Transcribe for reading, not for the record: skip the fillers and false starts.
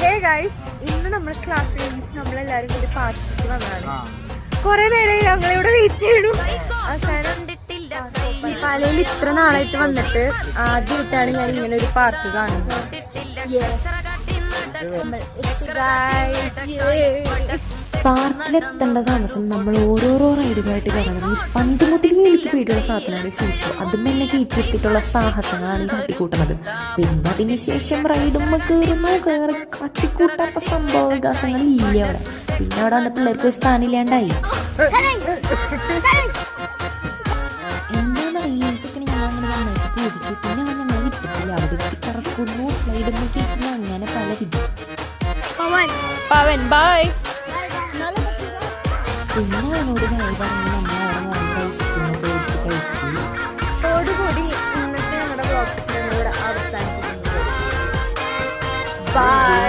Hey guys, ഇന്ന് നമ്മൾ class കഴിഞ്ഞിട്ട് നമ്മളെല്ലാരും കൂടി പാർട്ടിക്ക് വന്നതാണ്. കൊറേ നേരം ഞങ്ങളിവിടെ വെയിറ്റ് ചെയ്യണു. അവസാനം പാലയിൽ ഇത്ര നാളായിട്ട് വന്നിട്ട് ആദ്യമായിട്ടാണ് ഞാൻ ഇങ്ങനെ ഒരു പാർക്ക് കാണുന്നത്. പാർക്കിലെത്തേണ്ട താമസം നമ്മൾ ഓരോരോ റൈഡുമായിട്ട് കടന്നു. പണ്ട് മുതലേ എനിക്ക് പേടിയുള്ള സാധനമാണ് സീസോ. അതും എന്നെ കയറ്റിയെടുത്തിട്ടുള്ള സാഹസങ്ങളാണ് ഈ കാട്ടിക്കൂട്ടുന്നത്. പിന്നെ അതിന് ശേഷം റൈഡും കയറുന്നു, കയറി കാട്ടിക്കൂട്ടാത്ത സംഭവ വികാസങ്ങളില്ല അവിടെ. പിന്നെ അവിടെ വന്ന പിള്ളേർക്ക് സ്ഥാനമില്ലാണ്ടായി. എന്താണെന്നറിയില്ല, ചെക്കന് ഞങ്ങൾ അങ്ങനെ നന്നായിട്ട് പൂജിച്ചു. പിന്നെ അവൻ ഞങ്ങളെ വിട്ടിട്ടില്ല. അവിടെ കറക്കുന്നു, സ്ലൈഡും കയറ്റുന്നു, അങ്ങനെ പല വിധം. പവൻ ബൈ. പിന്നെ അവനോട് ഭയ പറഞ്ഞ് നമ്മൾ അവിടെ ഐസ്ക്രീം കഴിച്ച് അതോടുകൂടി ഇന്നത്തെ ഞങ്ങളുടെ ബ്ലോഗ് അവസാനിപ്പിക്കുന്നത്. ബൈ.